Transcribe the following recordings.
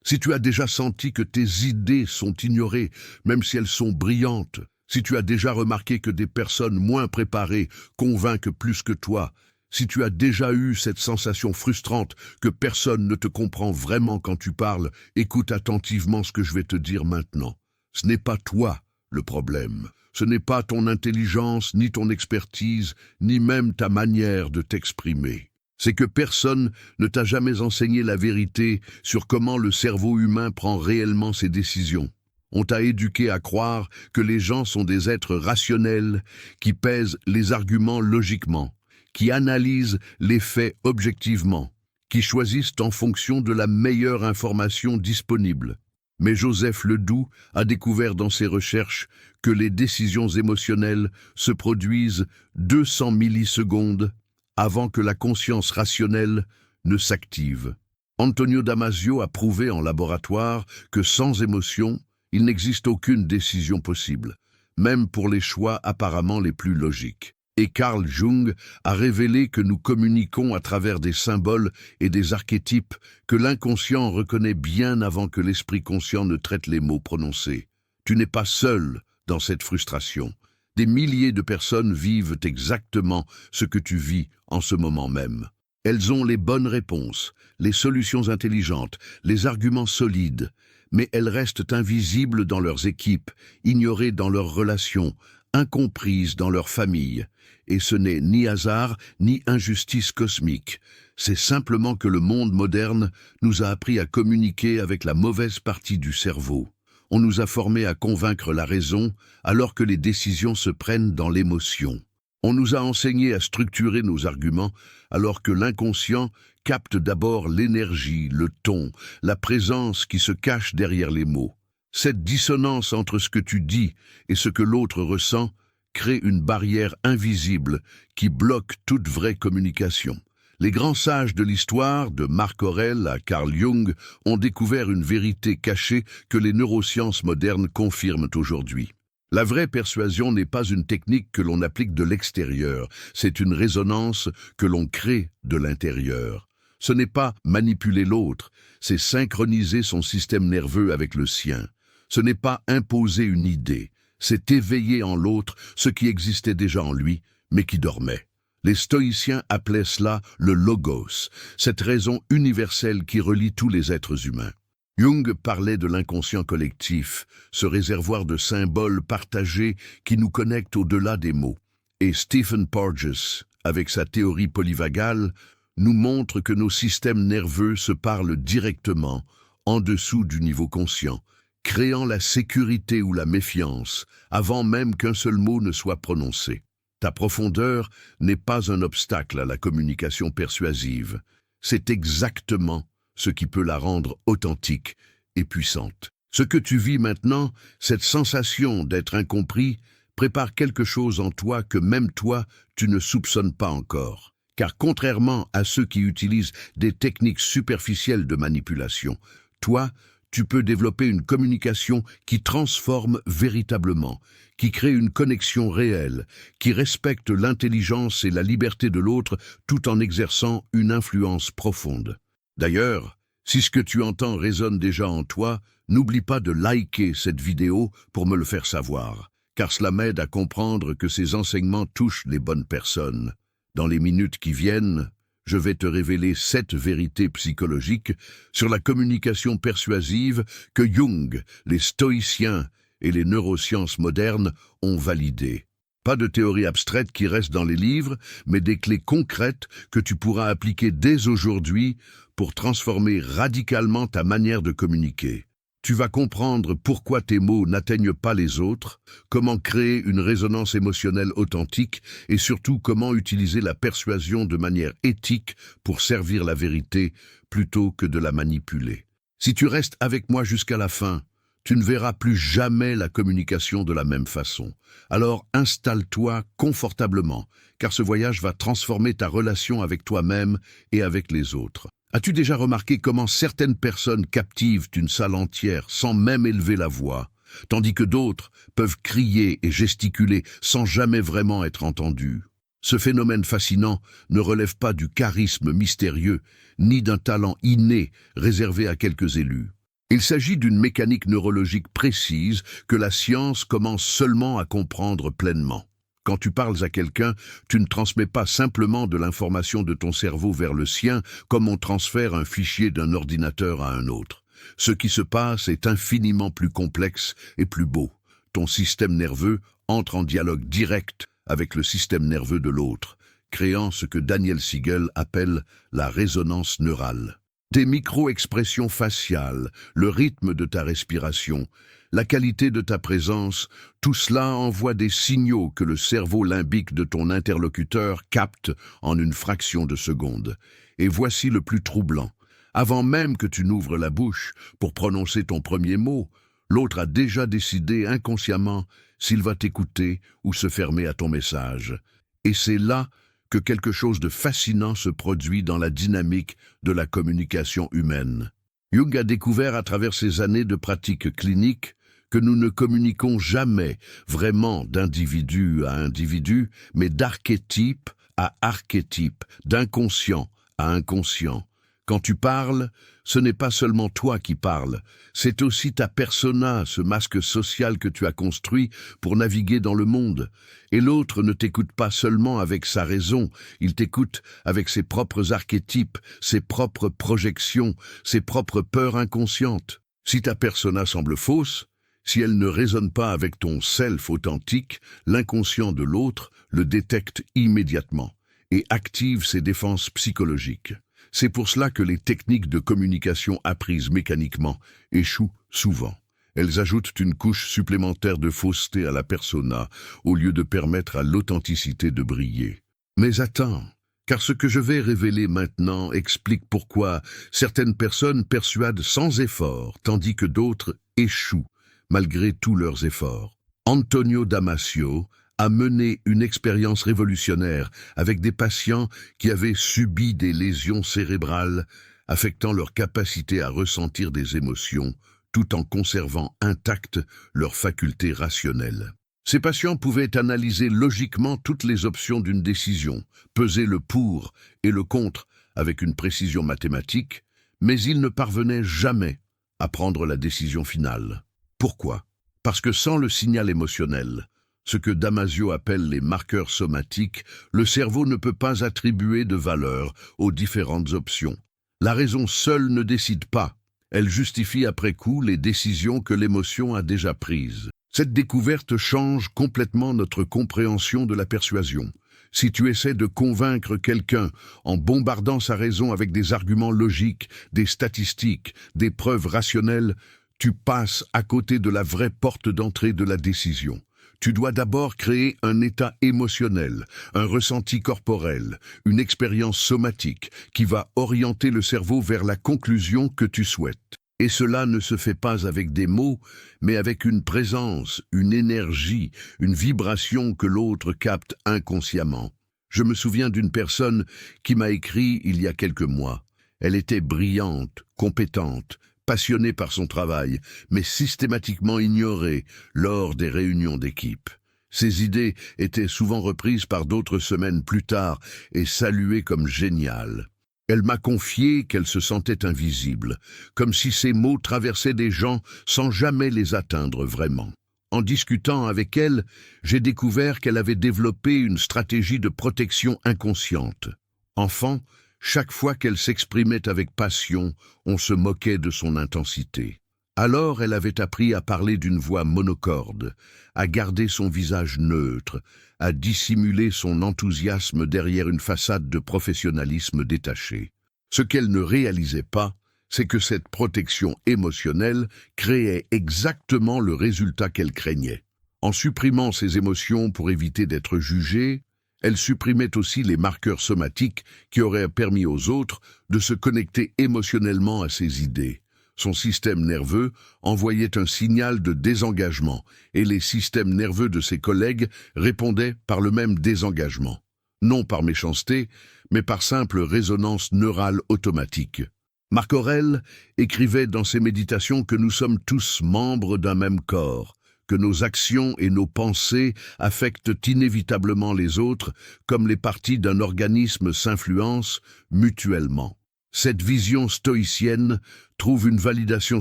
Si tu as déjà senti que tes idées sont ignorées, même si elles sont brillantes, si tu as déjà remarqué que des personnes moins préparées convainquent plus que toi, si tu as déjà eu cette sensation frustrante que personne ne te comprend vraiment quand tu parles, écoute attentivement ce que je vais te dire maintenant. Ce n'est pas toi le problème. Ce n'est pas ton intelligence, ni ton expertise, ni même ta manière de t'exprimer. C'est que personne ne t'a jamais enseigné la vérité sur comment le cerveau humain prend réellement ses décisions. On t'a éduqué à croire que les gens sont des êtres rationnels qui pèsent les arguments logiquement, qui analysent les faits objectivement, qui choisissent en fonction de la meilleure information disponible. Mais Joseph Ledoux a découvert dans ses recherches que les décisions émotionnelles se produisent 200 millisecondes avant que la conscience rationnelle ne s'active. Antonio Damasio a prouvé en laboratoire que sans émotion, il n'existe aucune décision possible, même pour les choix apparemment les plus logiques. Et Carl Jung a révélé que nous communiquons à travers des symboles et des archétypes que l'inconscient reconnaît bien avant que l'esprit conscient ne traite les mots prononcés. Tu n'es pas seul dans cette frustration. Des milliers de personnes vivent exactement ce que tu vis en ce moment même. Elles ont les bonnes réponses, les solutions intelligentes, les arguments solides, mais elles restent invisibles dans leurs équipes, ignorées dans leurs relations, incomprises dans leur famille. Et ce n'est ni hasard, ni injustice cosmique. C'est simplement que le monde moderne nous a appris à communiquer avec la mauvaise partie du cerveau. On nous a formés à convaincre la raison, alors que les décisions se prennent dans l'émotion. On nous a enseigné à structurer nos arguments, alors que l'inconscient capte d'abord l'énergie, le ton, la présence qui se cache derrière les mots. Cette dissonance entre ce que tu dis et ce que l'autre ressent crée une barrière invisible qui bloque toute vraie communication. Les grands sages de l'histoire, de Marc Aurèle à Carl Jung, ont découvert une vérité cachée que les neurosciences modernes confirment aujourd'hui. La vraie persuasion n'est pas une technique que l'on applique de l'extérieur, c'est une résonance que l'on crée de l'intérieur. Ce n'est pas manipuler l'autre, c'est synchroniser son système nerveux avec le sien. Ce n'est pas imposer une idée, c'est éveiller en l'autre ce qui existait déjà en lui, mais qui dormait. Les stoïciens appelaient cela le logos, cette raison universelle qui relie tous les êtres humains. Jung parlait de l'inconscient collectif, ce réservoir de symboles partagés qui nous connecte au-delà des mots. Et Stephen Porges, avec sa théorie polyvagale, nous montre que nos systèmes nerveux se parlent directement, en dessous du niveau conscient, créant la sécurité ou la méfiance, avant même qu'un seul mot ne soit prononcé. Ta profondeur n'est pas un obstacle à la communication persuasive. C'est exactement ce qui peut la rendre authentique et puissante. Ce que tu vis maintenant, cette sensation d'être incompris, prépare quelque chose en toi que même toi, tu ne soupçonnes pas encore. Car contrairement à ceux qui utilisent des techniques superficielles de manipulation, toi, tu peux développer une communication qui transforme véritablement, qui crée une connexion réelle, qui respecte l'intelligence et la liberté de l'autre tout en exerçant une influence profonde. D'ailleurs, si ce que tu entends résonne déjà en toi, n'oublie pas de liker cette vidéo pour me le faire savoir, car cela m'aide à comprendre que ces enseignements touchent les bonnes personnes. Dans les minutes qui viennent, je vais te révéler 7 vérités psychologiques sur la communication persuasive que Jung, les stoïciens et les neurosciences modernes ont validées. Pas de théories abstraites qui restent dans les livres, mais des clés concrètes que tu pourras appliquer dès aujourd'hui pour transformer radicalement ta manière de communiquer. Tu vas comprendre pourquoi tes mots n'atteignent pas les autres, comment créer une résonance émotionnelle authentique et surtout comment utiliser la persuasion de manière éthique pour servir la vérité plutôt que de la manipuler. Si tu restes avec moi jusqu'à la fin, tu ne verras plus jamais la communication de la même façon. Alors installe-toi confortablement, car ce voyage va transformer ta relation avec toi-même et avec les autres. As-tu déjà remarqué comment certaines personnes captivent une salle entière sans même élever la voix, tandis que d'autres peuvent crier et gesticuler sans jamais vraiment être entendus? Ce phénomène fascinant ne relève pas du charisme mystérieux, ni d'un talent inné réservé à quelques élus. Il s'agit d'une mécanique neurologique précise que la science commence seulement à comprendre pleinement. Quand tu parles à quelqu'un, tu ne transmets pas simplement de l'information de ton cerveau vers le sien comme on transfère un fichier d'un ordinateur à un autre. Ce qui se passe est infiniment plus complexe et plus beau. Ton système nerveux entre en dialogue direct avec le système nerveux de l'autre, créant ce que Daniel Siegel appelle la résonance neurale. Tes micro-expressions faciales, le rythme de ta respiration, la qualité de ta présence, tout cela envoie des signaux que le cerveau limbique de ton interlocuteur capte en une fraction de seconde. Et voici le plus troublant. Avant même que tu n'ouvres la bouche pour prononcer ton premier mot, l'autre a déjà décidé inconsciemment s'il va t'écouter ou se fermer à ton message. Et c'est là que quelque chose de fascinant se produit dans la dynamique de la communication humaine. Jung a découvert à travers ses années de pratique clinique que nous ne communiquons jamais vraiment d'individu à individu, mais d'archétype à archétype, d'inconscient à inconscient. Quand tu parles, ce n'est pas seulement toi qui parles, c'est aussi ta persona, ce masque social que tu as construit pour naviguer dans le monde. Et l'autre ne t'écoute pas seulement avec sa raison, il t'écoute avec ses propres archétypes, ses propres projections, ses propres peurs inconscientes. Si ta persona semble fausse, si elle ne résonne pas avec ton self authentique, l'inconscient de l'autre le détecte immédiatement et active ses défenses psychologiques. C'est pour cela que les techniques de communication apprises mécaniquement échouent souvent. Elles ajoutent une couche supplémentaire de fausseté à la persona, au lieu de permettre à l'authenticité de briller. Mais attends, car ce que je vais révéler maintenant explique pourquoi certaines personnes persuadent sans effort, tandis que d'autres échouent, malgré tous leurs efforts. Antonio Damasio a mené une expérience révolutionnaire avec des patients qui avaient subi des lésions cérébrales affectant leur capacité à ressentir des émotions tout en conservant intactes leurs facultés rationnelles. Ces patients pouvaient analyser logiquement toutes les options d'une décision, peser le pour et le contre avec une précision mathématique, mais ils ne parvenaient jamais à prendre la décision finale. Pourquoi? Parce que sans le signal émotionnel, ce que Damasio appelle les marqueurs somatiques, le cerveau ne peut pas attribuer de valeur aux différentes options. La raison seule ne décide pas. Elle justifie après coup les décisions que l'émotion a déjà prises. Cette découverte change complètement notre compréhension de la persuasion. Si tu essaies de convaincre quelqu'un en bombardant sa raison avec des arguments logiques, des statistiques, des preuves rationnelles, tu passes à côté de la vraie porte d'entrée de la décision. Tu dois d'abord créer un état émotionnel, un ressenti corporel, une expérience somatique qui va orienter le cerveau vers la conclusion que tu souhaites. Et cela ne se fait pas avec des mots, mais avec une présence, une énergie, une vibration que l'autre capte inconsciemment. Je me souviens d'une personne qui m'a écrit il y a quelques mois. Elle était brillante, compétente, passionnée par son travail, mais systématiquement ignorée lors des réunions d'équipe. Ses idées étaient souvent reprises par d'autres semaines plus tard et saluées comme géniales. Elle m'a confié qu'elle se sentait invisible, comme si ses mots traversaient des gens sans jamais les atteindre vraiment. En discutant avec elle, j'ai découvert qu'elle avait développé une stratégie de protection inconsciente. Enfant, chaque fois qu'elle s'exprimait avec passion, on se moquait de son intensité. Alors elle avait appris à parler d'une voix monocorde, à garder son visage neutre, à dissimuler son enthousiasme derrière une façade de professionnalisme détaché. Ce qu'elle ne réalisait pas, c'est que cette protection émotionnelle créait exactement le résultat qu'elle craignait. En supprimant ses émotions pour éviter d'être jugée, elle supprimait aussi les marqueurs somatiques qui auraient permis aux autres de se connecter émotionnellement à ses idées. Son système nerveux envoyait un signal de désengagement et les systèmes nerveux de ses collègues répondaient par le même désengagement. Non par méchanceté, mais par simple résonance neurale automatique. Marc Aurèle écrivait dans ses méditations que nous sommes tous membres d'un même corps, que nos actions et nos pensées affectent inévitablement les autres, comme les parties d'un organisme s'influencent mutuellement. Cette vision stoïcienne trouve une validation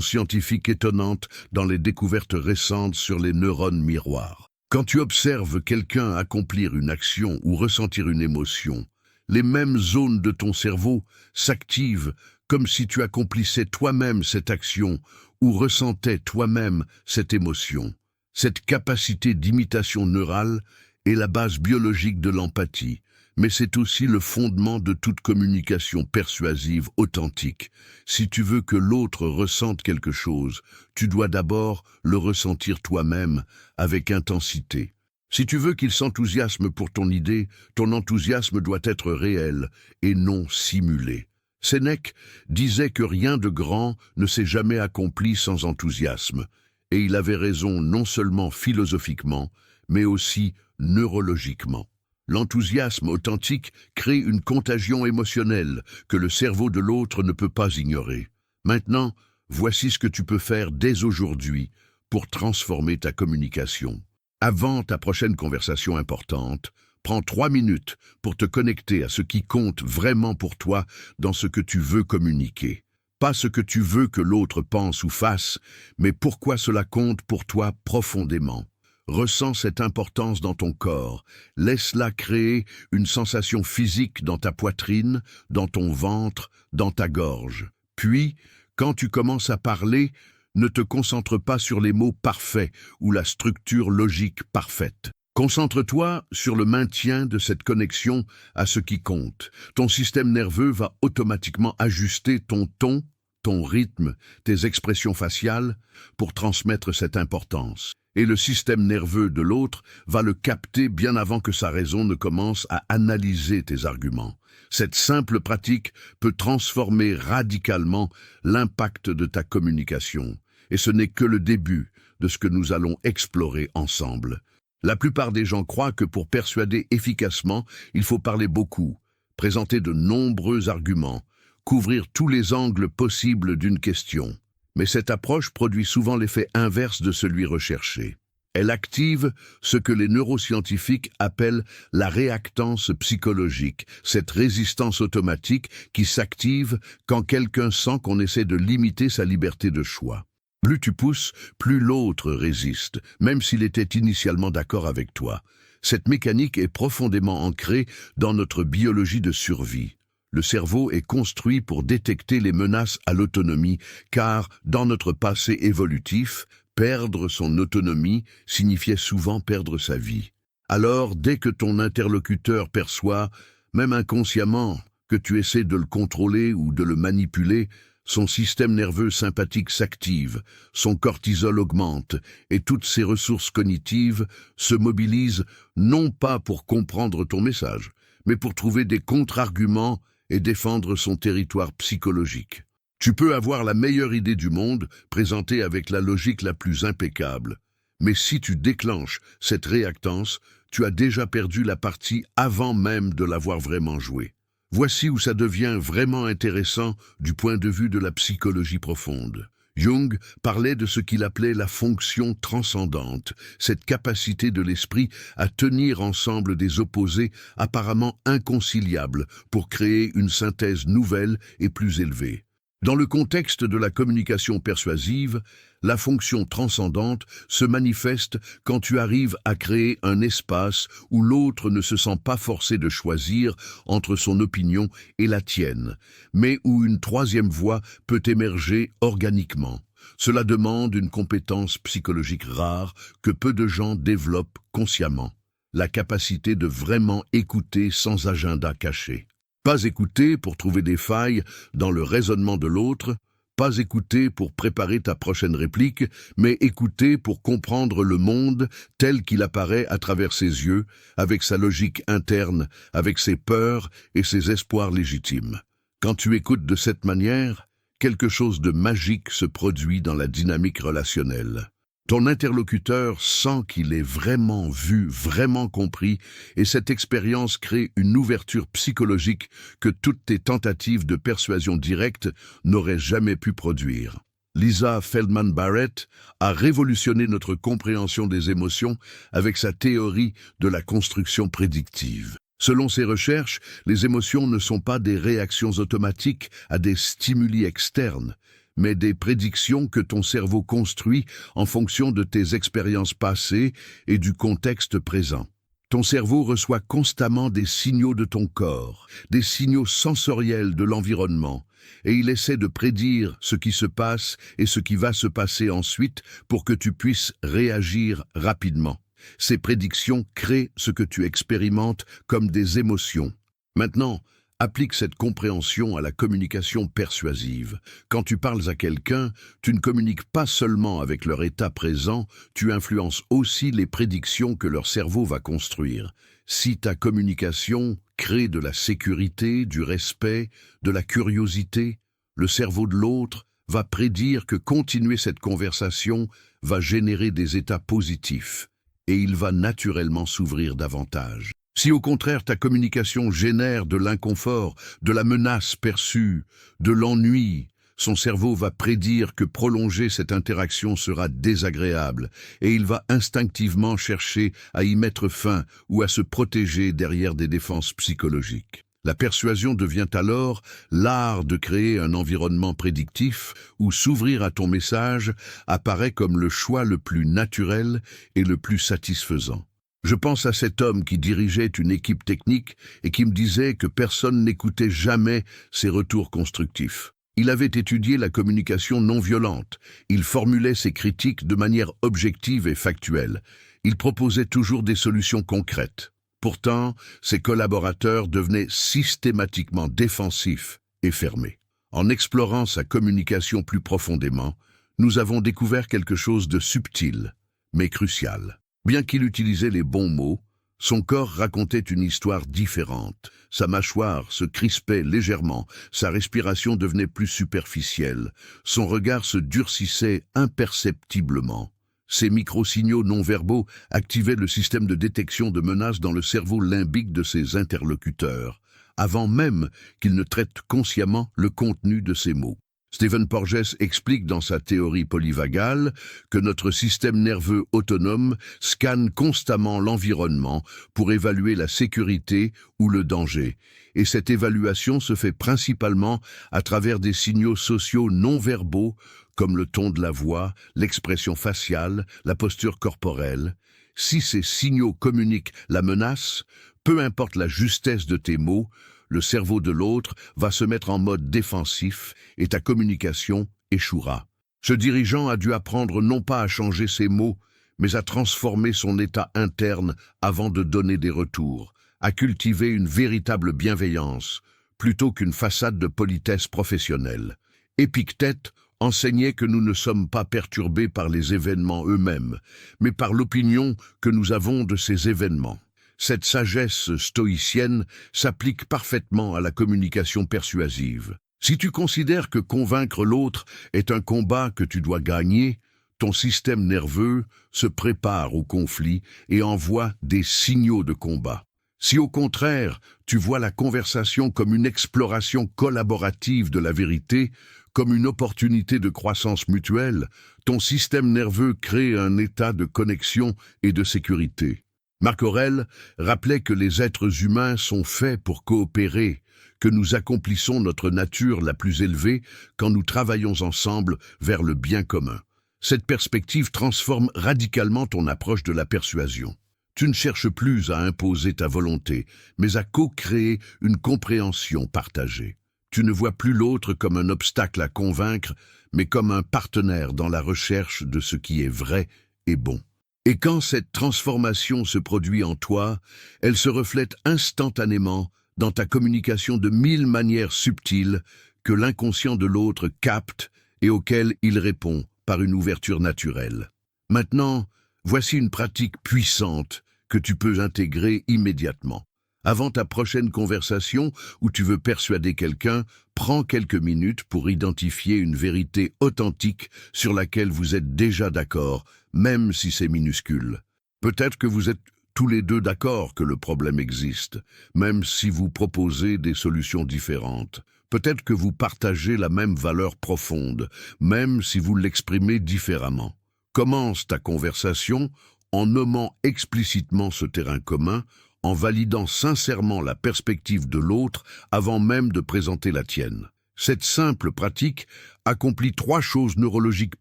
scientifique étonnante dans les découvertes récentes sur les neurones miroirs. Quand tu observes quelqu'un accomplir une action ou ressentir une émotion, les mêmes zones de ton cerveau s'activent comme si tu accomplissais toi-même cette action ou ressentais toi-même cette émotion. Cette capacité d'imitation neurale est la base biologique de l'empathie, mais c'est aussi le fondement de toute communication persuasive authentique. Si tu veux que l'autre ressente quelque chose, tu dois d'abord le ressentir toi-même avec intensité. Si tu veux qu'il s'enthousiasme pour ton idée, ton enthousiasme doit être réel et non simulé. Sénèque disait que rien de grand ne s'est jamais accompli sans enthousiasme, et il avait raison non seulement philosophiquement, mais aussi neurologiquement. L'enthousiasme authentique crée une contagion émotionnelle que le cerveau de l'autre ne peut pas ignorer. Maintenant, voici ce que tu peux faire dès aujourd'hui pour transformer ta communication. Avant ta prochaine conversation importante, prends 3 minutes pour te connecter à ce qui compte vraiment pour toi dans ce que tu veux communiquer. Pas ce que tu veux que l'autre pense ou fasse, mais pourquoi cela compte pour toi profondément. Ressens cette importance dans ton corps. Laisse-la créer une sensation physique dans ta poitrine, dans ton ventre, dans ta gorge. Puis, quand tu commences à parler, ne te concentre pas sur les mots parfaits ou la structure logique parfaite. Concentre-toi sur le maintien de cette connexion à ce qui compte. Ton système nerveux va automatiquement ajuster ton ton, ton rythme, tes expressions faciales pour transmettre cette importance. Et le système nerveux de l'autre va le capter bien avant que sa raison ne commence à analyser tes arguments. Cette simple pratique peut transformer radicalement l'impact de ta communication. Et ce n'est que le début de ce que nous allons explorer ensemble. La plupart des gens croient que pour persuader efficacement, il faut parler beaucoup, présenter de nombreux arguments, couvrir tous les angles possibles d'une question. Mais cette approche produit souvent l'effet inverse de celui recherché. Elle active ce que les neuroscientifiques appellent la réactance psychologique, cette résistance automatique qui s'active quand quelqu'un sent qu'on essaie de limiter sa liberté de choix. Plus tu pousses, plus l'autre résiste, même s'il était initialement d'accord avec toi. Cette mécanique est profondément ancrée dans notre biologie de survie. Le cerveau est construit pour détecter les menaces à l'autonomie, car, dans notre passé évolutif, perdre son autonomie signifiait souvent perdre sa vie. Alors, dès que ton interlocuteur perçoit, même inconsciemment, que tu essaies de le contrôler ou de le manipuler, son système nerveux sympathique s'active, son cortisol augmente et toutes ses ressources cognitives se mobilisent non pas pour comprendre ton message, mais pour trouver des contre-arguments et défendre son territoire psychologique. Tu peux avoir la meilleure idée du monde, présentée avec la logique la plus impeccable. Mais si tu déclenches cette réactance, tu as déjà perdu la partie avant même de l'avoir vraiment jouée. Voici où ça devient vraiment intéressant du point de vue de la psychologie profonde. Jung parlait de ce qu'il appelait la fonction transcendante, cette capacité de l'esprit à tenir ensemble des opposés apparemment inconciliables pour créer une synthèse nouvelle et plus élevée. Dans le contexte de la communication persuasive, la fonction transcendante se manifeste quand tu arrives à créer un espace où l'autre ne se sent pas forcé de choisir entre son opinion et la tienne, mais où une troisième voie peut émerger organiquement. Cela demande une compétence psychologique rare que peu de gens développent consciemment, la capacité de vraiment écouter sans agenda caché. Pas écouter pour trouver des failles dans le raisonnement de l'autre, pas écouter pour préparer ta prochaine réplique, mais écouter pour comprendre le monde tel qu'il apparaît à travers ses yeux, avec sa logique interne, avec ses peurs et ses espoirs légitimes. Quand tu écoutes de cette manière, quelque chose de magique se produit dans la dynamique relationnelle. Ton interlocuteur sent qu'il est vraiment vu, vraiment compris, et cette expérience crée une ouverture psychologique que toutes tes tentatives de persuasion directe n'auraient jamais pu produire. Lisa Feldman Barrett a révolutionné notre compréhension des émotions avec sa théorie de la construction prédictive. Selon ces recherches, les émotions ne sont pas des réactions automatiques à des stimuli externes, mais des prédictions que ton cerveau construit en fonction de tes expériences passées et du contexte présent. Ton cerveau reçoit constamment des signaux de ton corps, des signaux sensoriels de l'environnement, et il essaie de prédire ce qui se passe et ce qui va se passer ensuite pour que tu puisses réagir rapidement. Ces prédictions créent ce que tu expérimentes comme des émotions. Maintenant, applique cette compréhension à la communication persuasive. Quand tu parles à quelqu'un, tu ne communiques pas seulement avec leur état présent, tu influences aussi les prédictions que leur cerveau va construire. Si ta communication crée de la sécurité, du respect, de la curiosité, le cerveau de l'autre va prédire que continuer cette conversation va générer des états positifs et il va naturellement s'ouvrir davantage. Si au contraire ta communication génère de l'inconfort, de la menace perçue, de l'ennui, son cerveau va prédire que prolonger cette interaction sera désagréable et il va instinctivement chercher à y mettre fin ou à se protéger derrière des défenses psychologiques. La persuasion devient alors l'art de créer un environnement prédictif où s'ouvrir à ton message apparaît comme le choix le plus naturel et le plus satisfaisant. Je pense à cet homme qui dirigeait une équipe technique et qui me disait que personne n'écoutait jamais ses retours constructifs. Il avait étudié la communication non violente. Il formulait ses critiques de manière objective et factuelle. Il proposait toujours des solutions concrètes. Pourtant, ses collaborateurs devenaient systématiquement défensifs et fermés. En explorant sa communication plus profondément, nous avons découvert quelque chose de subtil, mais crucial. Bien qu'il utilisait les bons mots, son corps racontait une histoire différente. Sa mâchoire se crispait légèrement, sa respiration devenait plus superficielle, son regard se durcissait imperceptiblement. Ces micro-signaux non-verbaux activaient le système de détection de menaces dans le cerveau limbique de ses interlocuteurs, avant même qu'ils ne traitent consciemment le contenu de ces mots. Stephen Porges explique dans sa théorie polyvagale que notre système nerveux autonome scanne constamment l'environnement pour évaluer la sécurité ou le danger, et cette évaluation se fait principalement à travers des signaux sociaux non-verbaux comme le ton de la voix, l'expression faciale, la posture corporelle. Si ces signaux communiquent la menace, peu importe la justesse de tes mots, le cerveau de l'autre va se mettre en mode défensif et ta communication échouera. Ce dirigeant a dû apprendre non pas à changer ses mots, mais à transformer son état interne avant de donner des retours, à cultiver une véritable bienveillance, plutôt qu'une façade de politesse professionnelle. Épictète enseignait que nous ne sommes pas perturbés par les événements eux-mêmes, mais par l'opinion que nous avons de ces événements. Cette sagesse stoïcienne s'applique parfaitement à la communication persuasive. Si tu considères que convaincre l'autre est un combat que tu dois gagner, ton système nerveux se prépare au conflit et envoie des signaux de combat. Si au contraire, tu vois la conversation comme une exploration collaborative de la vérité, comme une opportunité de croissance mutuelle, ton système nerveux crée un état de connexion et de sécurité. Marc Aurèle rappelait que les êtres humains sont faits pour coopérer, que nous accomplissons notre nature la plus élevée quand nous travaillons ensemble vers le bien commun. Cette perspective transforme radicalement ton approche de la persuasion. Tu ne cherches plus à imposer ta volonté, mais à co-créer une compréhension partagée. Tu ne vois plus l'autre comme un obstacle à convaincre, mais comme un partenaire dans la recherche de ce qui est vrai et bon. Et quand cette transformation se produit en toi, elle se reflète instantanément dans ta communication de 1000 manières subtiles que l'inconscient de l'autre capte et auxquelles il répond par une ouverture naturelle. Maintenant, voici une pratique puissante que tu peux intégrer immédiatement. Avant ta prochaine conversation où tu veux persuader quelqu'un, prends quelques minutes pour identifier une vérité authentique sur laquelle vous êtes déjà d'accord, même si c'est minuscule. Peut-être que vous êtes tous les deux d'accord que le problème existe, même si vous proposez des solutions différentes. Peut-être que vous partagez la même valeur profonde, même si vous l'exprimez différemment. Commence ta conversation en nommant explicitement ce terrain commun, en validant sincèrement la perspective de l'autre avant même de présenter la tienne. Cette simple pratique accomplit 3 choses neurologiques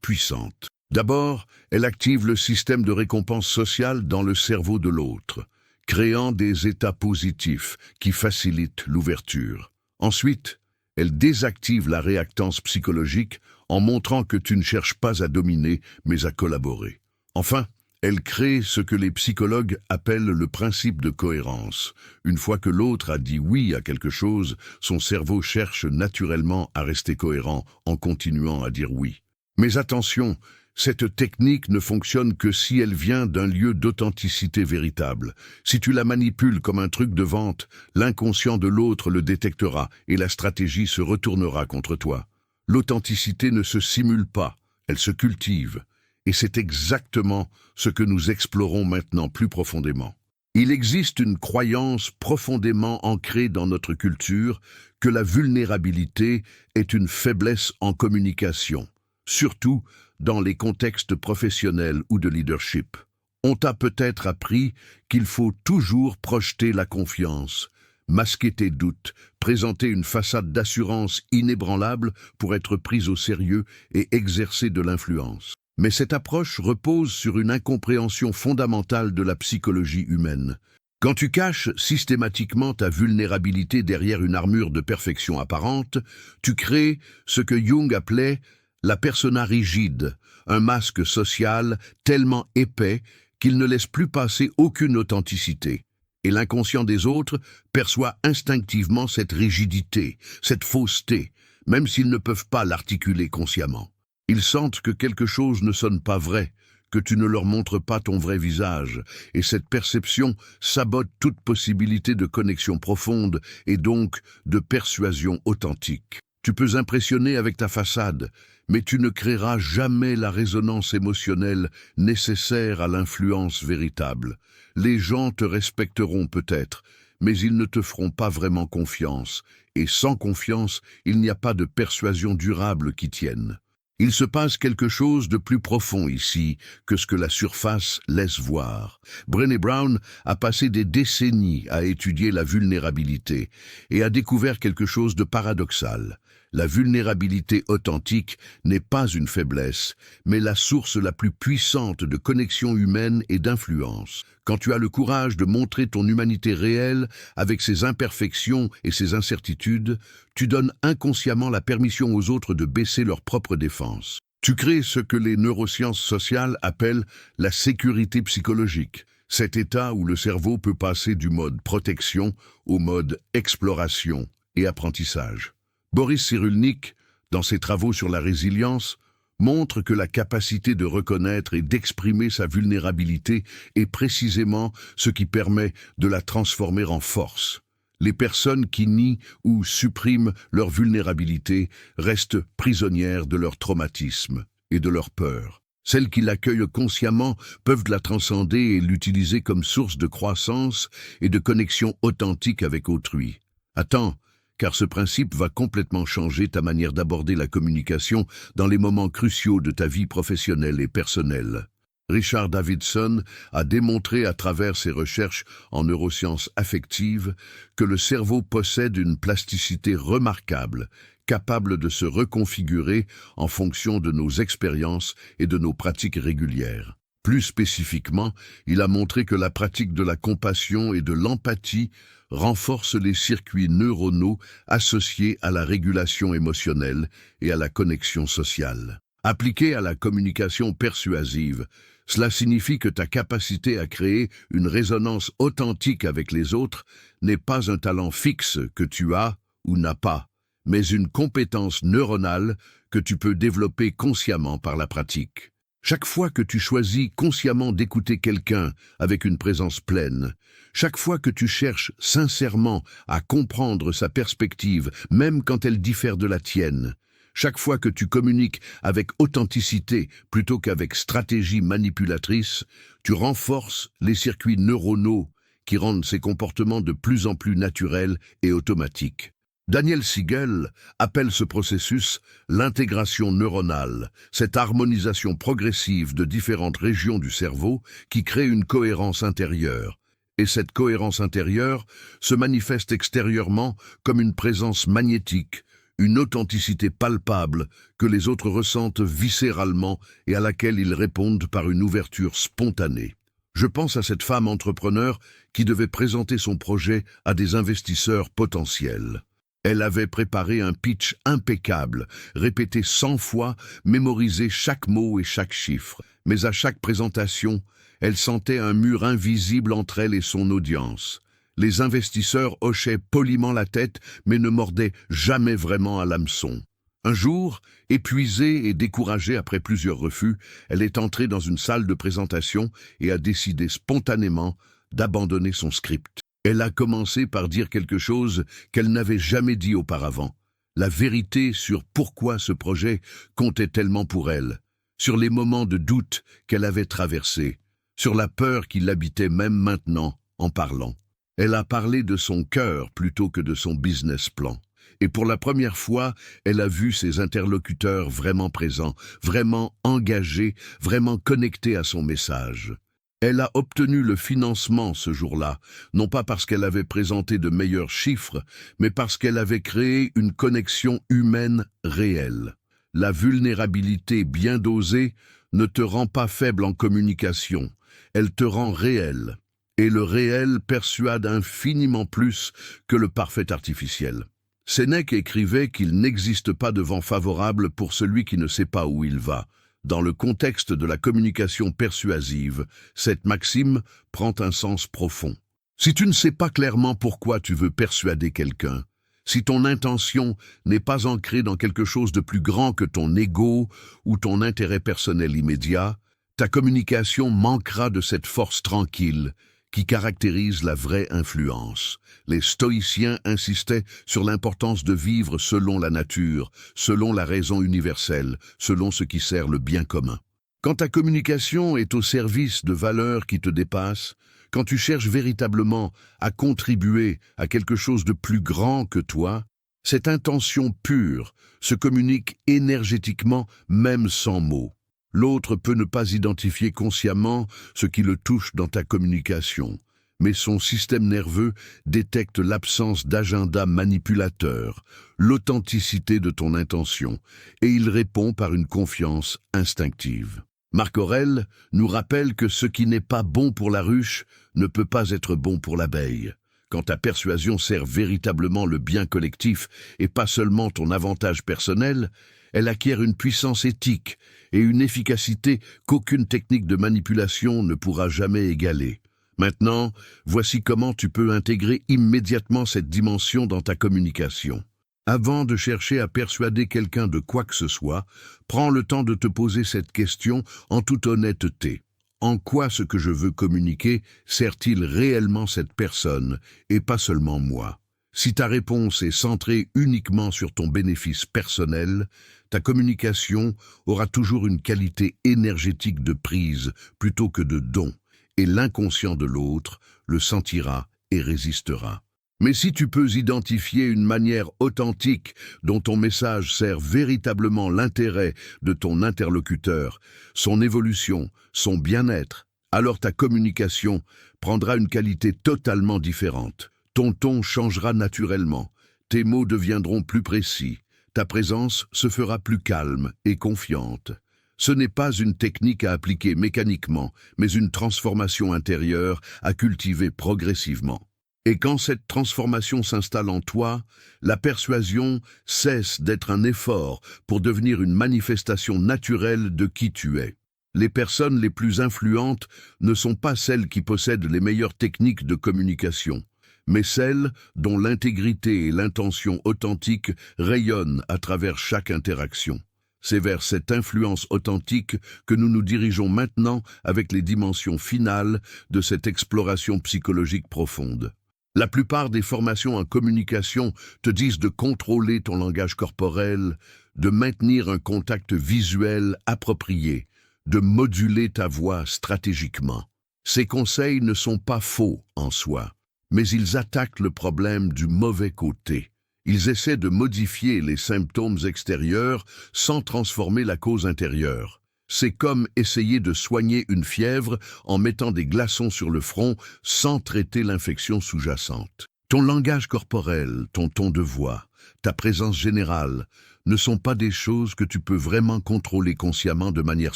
puissantes. D'abord, elle active le système de récompense sociale dans le cerveau de l'autre, créant des états positifs qui facilitent l'ouverture. Ensuite, elle désactive la réactance psychologique en montrant que tu ne cherches pas à dominer, mais à collaborer. Enfin, elle crée ce que les psychologues appellent le principe de cohérence. Une fois que l'autre a dit oui à quelque chose, son cerveau cherche naturellement à rester cohérent en continuant à dire oui. Mais attention, cette technique ne fonctionne que si elle vient d'un lieu d'authenticité véritable. Si tu la manipules comme un truc de vente, l'inconscient de l'autre le détectera et la stratégie se retournera contre toi. L'authenticité ne se simule pas, elle se cultive. Et c'est exactement ce que nous explorons maintenant plus profondément. Il existe une croyance profondément ancrée dans notre culture que la vulnérabilité est une faiblesse en communication, surtout dans les contextes professionnels ou de leadership. On t'a peut-être appris qu'il faut toujours projeter la confiance, masquer tes doutes, présenter une façade d'assurance inébranlable pour être prise au sérieux et exercer de l'influence. Mais cette approche repose sur une incompréhension fondamentale de la psychologie humaine. Quand tu caches systématiquement ta vulnérabilité derrière une armure de perfection apparente, tu crées ce que Jung appelait la persona rigide, un masque social tellement épais qu'il ne laisse plus passer aucune authenticité. Et l'inconscient des autres perçoit instinctivement cette rigidité, cette fausseté, même s'ils ne peuvent pas l'articuler consciemment. Ils sentent que quelque chose ne sonne pas vrai, que tu ne leur montres pas ton vrai visage, et cette perception sabote toute possibilité de connexion profonde et donc de persuasion authentique. Tu peux impressionner avec ta façade, mais tu ne créeras jamais la résonance émotionnelle nécessaire à l'influence véritable. Les gens te respecteront peut-être, mais ils ne te feront pas vraiment confiance, et sans confiance, il n'y a pas de persuasion durable qui tienne. Il se passe quelque chose de plus profond ici que ce que la surface laisse voir. Brené Brown a passé des décennies à étudier la vulnérabilité et a découvert quelque chose de paradoxal. La vulnérabilité authentique n'est pas une faiblesse, mais la source la plus puissante de connexion humaine et d'influence. Quand tu as le courage de montrer ton humanité réelle avec ses imperfections et ses incertitudes, tu donnes inconsciemment la permission aux autres de baisser leur propre défense. Tu crées ce que les neurosciences sociales appellent la sécurité psychologique, cet état où le cerveau peut passer du mode protection au mode exploration et apprentissage. Boris Cyrulnik, dans ses travaux sur la résilience, montre que la capacité de reconnaître et d'exprimer sa vulnérabilité est précisément ce qui permet de la transformer en force. Les personnes qui nient ou suppriment leur vulnérabilité restent prisonnières de leur traumatisme et de leur peur. Celles qui l'accueillent consciemment peuvent la transcender et l'utiliser comme source de croissance et de connexion authentique avec autrui. Attends, car ce principe va complètement changer ta manière d'aborder la communication dans les moments cruciaux de ta vie professionnelle et personnelle. Richard Davidson a démontré à travers ses recherches en neurosciences affectives que le cerveau possède une plasticité remarquable, capable de se reconfigurer en fonction de nos expériences et de nos pratiques régulières. Plus spécifiquement, il a montré que la pratique de la compassion et de l'empathie renforce les circuits neuronaux associés à la régulation émotionnelle et à la connexion sociale. Appliqué à la communication persuasive, cela signifie que ta capacité à créer une résonance authentique avec les autres n'est pas un talent fixe que tu as ou n'as pas, mais une compétence neuronale que tu peux développer consciemment par la pratique. Chaque fois que tu choisis consciemment d'écouter quelqu'un avec une présence pleine, chaque fois que tu cherches sincèrement à comprendre sa perspective, même quand elle diffère de la tienne, chaque fois que tu communiques avec authenticité plutôt qu'avec stratégie manipulatrice, tu renforces les circuits neuronaux qui rendent ces comportements de plus en plus naturels et automatiques. Daniel Siegel appelle ce processus l'intégration neuronale, cette harmonisation progressive de différentes régions du cerveau qui crée une cohérence intérieure. Et cette cohérence intérieure se manifeste extérieurement comme une présence magnétique, une authenticité palpable que les autres ressentent viscéralement et à laquelle ils répondent par une ouverture spontanée. Je pense à cette femme entrepreneur qui devait présenter son projet à des investisseurs potentiels. Elle avait préparé un pitch impeccable, répété 100 fois, mémorisé chaque mot et chaque chiffre. Mais à chaque présentation, elle sentait un mur invisible entre elle et son audience. Les investisseurs hochaient poliment la tête, mais ne mordaient jamais vraiment à l'hameçon. Un jour, épuisée et découragée après plusieurs refus, elle est entrée dans une salle de présentation et a décidé spontanément d'abandonner son script. Elle a commencé par dire quelque chose qu'elle n'avait jamais dit auparavant. La vérité sur pourquoi ce projet comptait tellement pour elle, sur les moments de doute qu'elle avait traversés, sur la peur qui l'habitait même maintenant en parlant. Elle a parlé de son cœur plutôt que de son business plan. Et pour la première fois, elle a vu ses interlocuteurs vraiment présents, vraiment engagés, vraiment connectés à son message. Elle a obtenu le financement ce jour-là, non pas parce qu'elle avait présenté de meilleurs chiffres, mais parce qu'elle avait créé une connexion humaine réelle. La vulnérabilité bien dosée ne te rend pas faible en communication, elle te rend réel. Et le réel persuade infiniment plus que le parfait artificiel. Sénèque écrivait qu'il n'existe pas de vent favorable pour celui qui ne sait pas où il va. Dans le contexte de la communication persuasive, cette maxime prend un sens profond. Si tu ne sais pas clairement pourquoi tu veux persuader quelqu'un, si ton intention n'est pas ancrée dans quelque chose de plus grand que ton ego ou ton intérêt personnel immédiat, ta communication manquera de cette force tranquille qui caractérise la vraie influence. Les stoïciens insistaient sur l'importance de vivre selon la nature, selon la raison universelle, selon ce qui sert le bien commun. Quand ta communication est au service de valeurs qui te dépassent, quand tu cherches véritablement à contribuer à quelque chose de plus grand que toi, cette intention pure se communique énergétiquement même sans mots. L'autre peut ne pas identifier consciemment ce qui le touche dans ta communication, mais son système nerveux détecte l'absence d'agenda manipulateur, l'authenticité de ton intention, et il répond par une confiance instinctive. Marc Aurèle nous rappelle que ce qui n'est pas bon pour la ruche ne peut pas être bon pour l'abeille. Quand ta persuasion sert véritablement le bien collectif et pas seulement ton avantage personnel, elle acquiert une puissance éthique et une efficacité qu'aucune technique de manipulation ne pourra jamais égaler. Maintenant, voici comment tu peux intégrer immédiatement cette dimension dans ta communication. Avant de chercher à persuader quelqu'un de quoi que ce soit, prends le temps de te poser cette question en toute honnêteté. En quoi ce que je veux communiquer sert-il réellement cette personne et pas seulement moi ? Si ta réponse est centrée uniquement sur ton bénéfice personnel, ta communication aura toujours une qualité énergétique de prise plutôt que de don, et l'inconscient de l'autre le sentira et résistera. Mais si tu peux identifier une manière authentique dont ton message sert véritablement l'intérêt de ton interlocuteur, son évolution, son bien-être, alors ta communication prendra une qualité totalement différente. Ton ton changera naturellement, tes mots deviendront plus précis, ta présence se fera plus calme et confiante. Ce n'est pas une technique à appliquer mécaniquement, mais une transformation intérieure à cultiver progressivement. Et quand cette transformation s'installe en toi, la persuasion cesse d'être un effort pour devenir une manifestation naturelle de qui tu es. Les personnes les plus influentes ne sont pas celles qui possèdent les meilleures techniques de communication, mais celles dont l'intégrité et l'intention authentique rayonnent à travers chaque interaction. C'est vers cette influence authentique que nous nous dirigeons maintenant avec les dimensions finales de cette exploration psychologique profonde. La plupart des formations en communication te disent de contrôler ton langage corporel, de maintenir un contact visuel approprié, de moduler ta voix stratégiquement. Ces conseils ne sont pas faux en soi, mais ils attaquent le problème du mauvais côté. Ils essaient de modifier les symptômes extérieurs sans transformer la cause intérieure. C'est comme essayer de soigner une fièvre en mettant des glaçons sur le front sans traiter l'infection sous-jacente. Ton langage corporel, ton ton de voix, ta présence générale ne sont pas des choses que tu peux vraiment contrôler consciemment de manière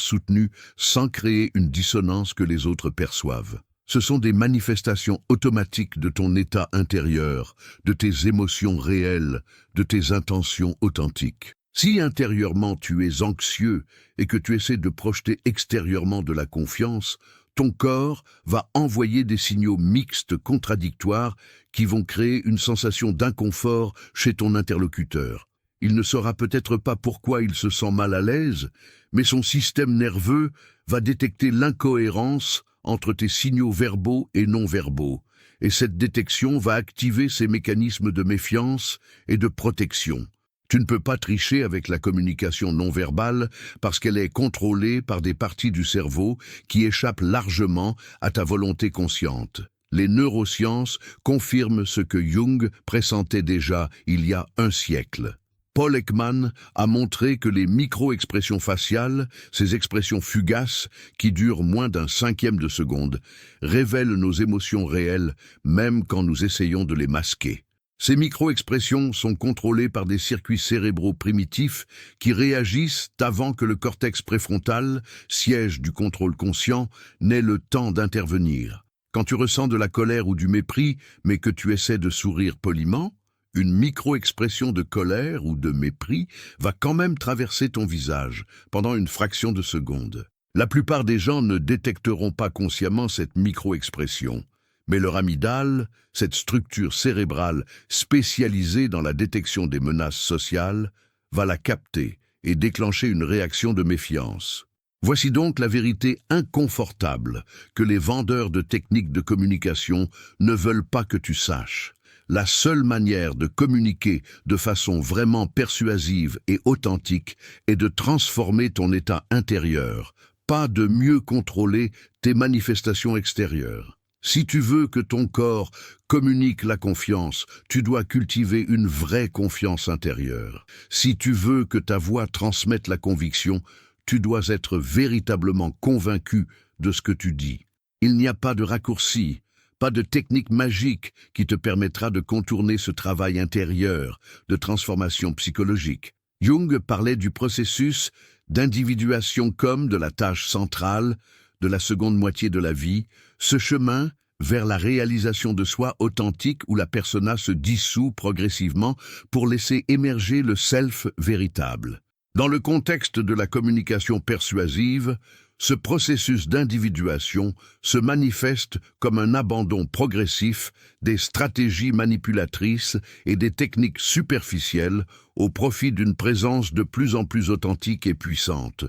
soutenue sans créer une dissonance que les autres perçoivent. Ce sont des manifestations automatiques de ton état intérieur, de tes émotions réelles, de tes intentions authentiques. Si intérieurement tu es anxieux et que tu essaies de projeter extérieurement de la confiance, ton corps va envoyer des signaux mixtes contradictoires qui vont créer une sensation d'inconfort chez ton interlocuteur. Il ne saura peut-être pas pourquoi il se sent mal à l'aise, mais son système nerveux va détecter l'incohérence entre tes signaux verbaux et non verbaux, et cette détection va activer ses mécanismes de méfiance et de protection. Tu ne peux pas tricher avec la communication non verbale parce qu'elle est contrôlée par des parties du cerveau qui échappent largement à ta volonté consciente. Les neurosciences confirment ce que Jung pressentait déjà il y a un siècle. Paul Ekman a montré que les micro-expressions faciales, ces expressions fugaces qui durent moins d'un cinquième de seconde, révèlent nos émotions réelles même quand nous essayons de les masquer. Ces micro-expressions sont contrôlées par des circuits cérébraux primitifs qui réagissent avant que le cortex préfrontal, siège du contrôle conscient, n'ait le temps d'intervenir. Quand tu ressens de la colère ou du mépris, mais que tu essaies de sourire poliment, une micro-expression de colère ou de mépris va quand même traverser ton visage pendant une fraction de seconde. La plupart des gens ne détecteront pas consciemment cette micro-expression, mais leur amygdale, cette structure cérébrale spécialisée dans la détection des menaces sociales, va la capter et déclencher une réaction de méfiance. Voici donc la vérité inconfortable que les vendeurs de techniques de communication ne veulent pas que tu saches. La seule manière de communiquer de façon vraiment persuasive et authentique est de transformer ton état intérieur, pas de mieux contrôler tes manifestations extérieures. Si tu veux que ton corps communique la confiance, tu dois cultiver une vraie confiance intérieure. Si tu veux que ta voix transmette la conviction, tu dois être véritablement convaincu de ce que tu dis. Il n'y a pas de raccourci. Pas de technique magique qui te permettra de contourner ce travail intérieur de transformation psychologique. Jung parlait du processus d'individuation comme de la tâche centrale de la seconde moitié de la vie, ce chemin vers la réalisation de soi authentique où la persona se dissout progressivement pour laisser émerger le self véritable. Dans le contexte de la communication persuasive, ce processus d'individuation se manifeste comme un abandon progressif des stratégies manipulatrices et des techniques superficielles au profit d'une présence de plus en plus authentique et puissante.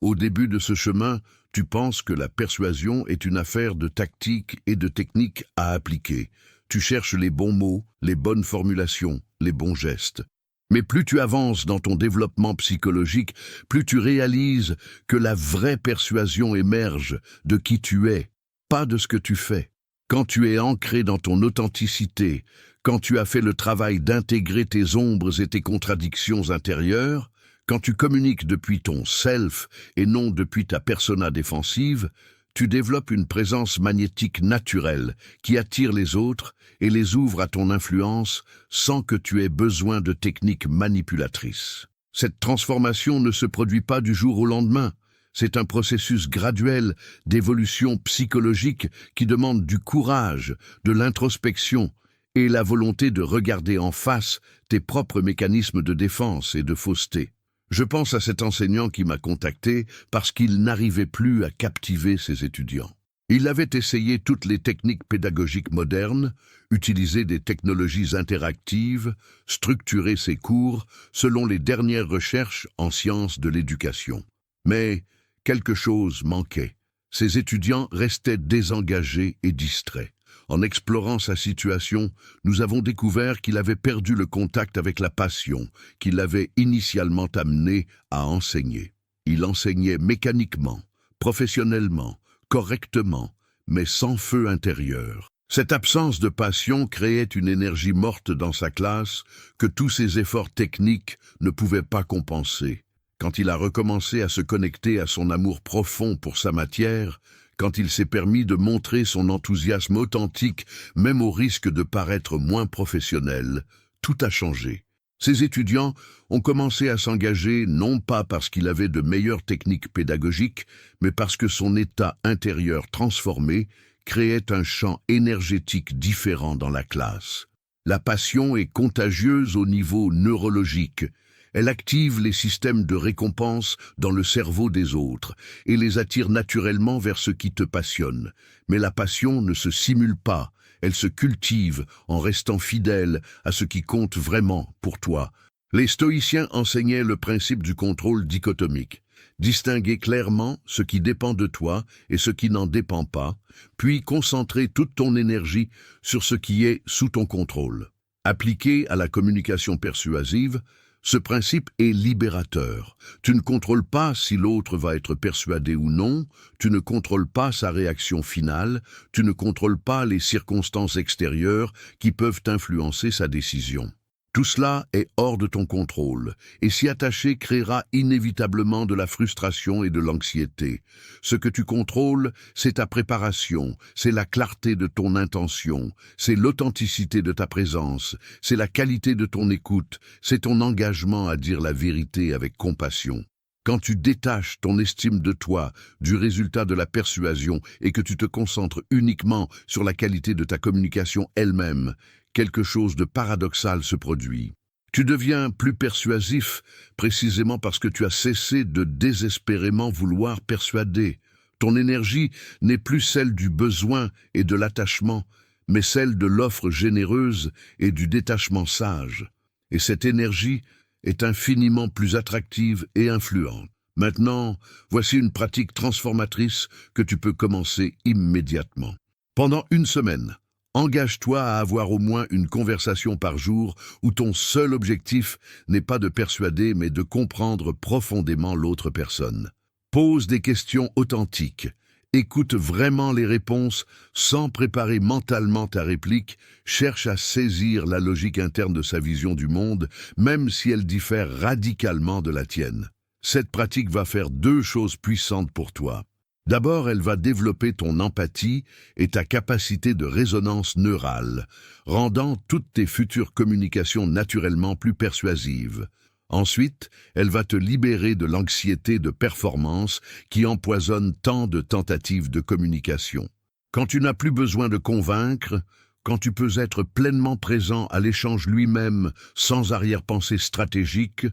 Au début de ce chemin, tu penses que la persuasion est une affaire de tactique et de technique à appliquer. Tu cherches les bons mots, les bonnes formulations, les bons gestes. Mais plus tu avances dans ton développement psychologique, plus tu réalises que la vraie persuasion émerge de qui tu es, pas de ce que tu fais. Quand tu es ancré dans ton authenticité, quand tu as fait le travail d'intégrer tes ombres et tes contradictions intérieures, quand tu communiques depuis ton self et non depuis ta persona défensive, tu développes une présence magnétique naturelle qui attire les autres et les ouvre à ton influence sans que tu aies besoin de techniques manipulatrices. Cette transformation ne se produit pas du jour au lendemain. C'est un processus graduel d'évolution psychologique qui demande du courage, de l'introspection et la volonté de regarder en face tes propres mécanismes de défense et de fausseté. Je pense à cet enseignant qui m'a contacté parce qu'il n'arrivait plus à captiver ses étudiants. Il avait essayé toutes les techniques pédagogiques modernes, utilisé des technologies interactives, structuré ses cours selon les dernières recherches en sciences de l'éducation. Mais quelque chose manquait. Ses étudiants restaient désengagés et distraits. En explorant sa situation, nous avons découvert qu'il avait perdu le contact avec la passion qui l'avait initialement amené à enseigner. Il enseignait mécaniquement, professionnellement, correctement, mais sans feu intérieur. Cette absence de passion créait une énergie morte dans sa classe que tous ses efforts techniques ne pouvaient pas compenser. quand il a recommencé à se connecter à son amour profond pour sa matière, quand il s'est permis de montrer son enthousiasme authentique, même au risque de paraître moins professionnel, tout a changé. Ces étudiants ont commencé à s'engager non pas parce qu'il avait de meilleures techniques pédagogiques, mais parce que son état intérieur transformé créait un champ énergétique différent dans la classe. La passion est contagieuse au niveau neurologique. Elle active les systèmes de récompense dans le cerveau des autres et les attire naturellement vers ce qui te passionne. Mais la passion ne se simule pas, elle se cultive en restant fidèle à ce qui compte vraiment pour toi. Les stoïciens enseignaient le principe du contrôle dichotomique. Distinguer clairement ce qui dépend de toi et ce qui n'en dépend pas, puis concentrer toute ton énergie sur ce qui est sous ton contrôle. Appliqué à la communication persuasive, ce principe est libérateur. Tu ne contrôles pas si l'autre va être persuadé ou non, tu ne contrôles pas sa réaction finale, tu ne contrôles pas les circonstances extérieures qui peuvent influencer sa décision. Tout cela est hors de ton contrôle, et s'y attacher créera inévitablement de la frustration et de l'anxiété. Ce que tu contrôles, c'est ta préparation, c'est la clarté de ton intention, c'est l'authenticité de ta présence, c'est la qualité de ton écoute, c'est ton engagement à dire la vérité avec compassion. Quand tu détaches ton estime de toi du résultat de la persuasion et que tu te concentres uniquement sur la qualité de ta communication elle-même, quelque chose de paradoxal se produit. Tu deviens plus persuasif précisément parce que tu as cessé de désespérément vouloir persuader. Ton énergie n'est plus celle du besoin et de l'attachement, mais celle de l'offre généreuse et du détachement sage. Et cette énergie est infiniment plus attractive et influente. Maintenant, voici une pratique transformatrice que tu peux commencer immédiatement. Pendant une semaine, engage-toi à avoir au moins une conversation par jour où ton seul objectif n'est pas de persuader mais de comprendre profondément l'autre personne. Pose des questions authentiques. Écoute vraiment les réponses sans préparer mentalement ta réplique. Cherche à saisir la logique interne de sa vision du monde, même si elle diffère radicalement de la tienne. Cette pratique va faire deux choses puissantes pour toi. D'abord, elle va développer ton empathie et ta capacité de résonance neurale, rendant toutes tes futures communications naturellement plus persuasives. Ensuite, elle va te libérer de l'anxiété de performance qui empoisonne tant de tentatives de communication. Quand tu n'as plus besoin de convaincre, quand tu peux être pleinement présent à l'échange lui-même sans arrière-pensée stratégique,